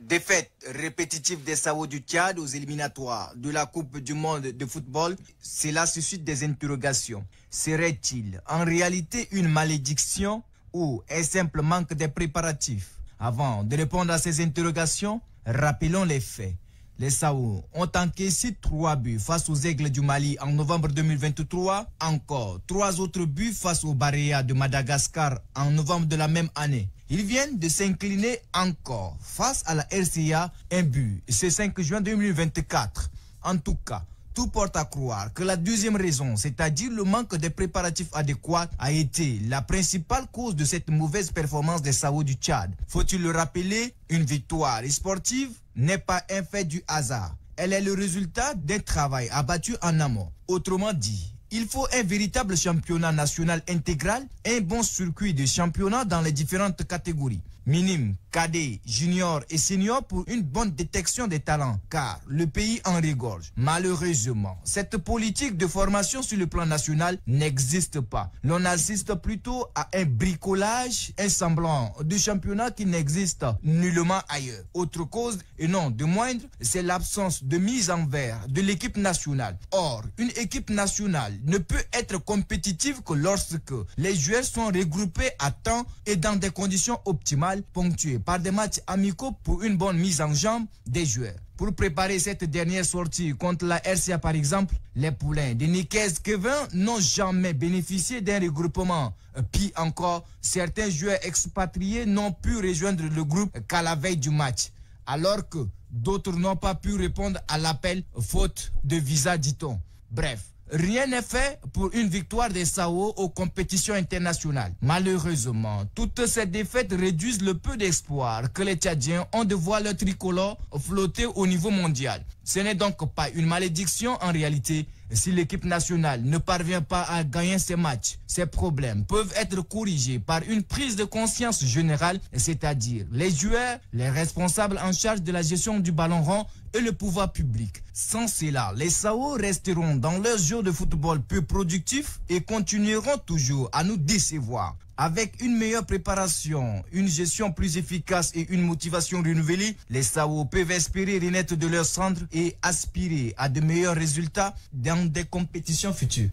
Défaite répétitive des Sao du Tchad aux éliminatoires de la Coupe du monde de football, cela suscite des interrogations. Serait-il en réalité une malédiction ou un simple manque de préparatifs? Avant de répondre à ces interrogations, rappelons les faits. Les Sao ont encaissé 3 buts face aux Aigles du Mali en novembre 2023, encore 3 autres buts face aux Barea de Madagascar en novembre de la même année. Ils viennent de s'incliner encore face à la RCA, un but, ce 5 juin 2024. En tout cas, tout porte à croire que la deuxième raison, c'est-à-dire le manque de préparatifs adéquats, a été la principale cause de cette mauvaise performance des Sao du Tchad. Faut-il le rappeler, une victoire sportive n'est pas un fait du hasard. Elle est le résultat d'un travail abattu en amont. Autrement dit, il faut un véritable championnat national intégral, un bon circuit de championnat dans les différentes catégories. Minime, cadet, junior et senior pour une bonne détection des talents, car le pays en rigorge. Malheureusement, cette politique de formation sur le plan national n'existe pas. L'on assiste plutôt à un bricolage, un semblant de championnat qui n'existe nullement ailleurs. Autre cause, et non de moindre, c'est l'absence de mise en vers de l'équipe nationale. Or, une équipe nationale ne peut être compétitive que lorsque les joueurs sont regroupés à temps et dans des conditions optimales, ponctuées par des matchs amicaux pour une bonne mise en jambe des joueurs. Pour préparer cette dernière sortie contre la RCA par exemple, les poulains de Nicaise Kevin n'ont jamais bénéficié d'un regroupement. Puis encore, certains joueurs expatriés n'ont pu rejoindre le groupe qu'à la veille du match, alors que d'autres n'ont pas pu répondre à l'appel faute de visa, dit-on. Bref, rien n'est fait pour une victoire des Sao aux compétitions internationales. Malheureusement, toutes ces défaites réduisent le peu d'espoir que les Tchadiens ont de voir leur tricolore flotter au niveau mondial. Ce n'est donc pas une malédiction en réalité. Si l'équipe nationale ne parvient pas à gagner ces matchs, ces problèmes peuvent être corrigés par une prise de conscience générale, c'est-à-dire les joueurs, les responsables en charge de la gestion du ballon rond et le pouvoir public. Sans cela, les Sao resteront dans leur jeu de football peu productif et continueront toujours à nous décevoir. Avec une meilleure préparation, une gestion plus efficace et une motivation renouvelée, les Sao peuvent espérer renaître de leur cendre et aspirer à de meilleurs résultats dans des compétitions futures.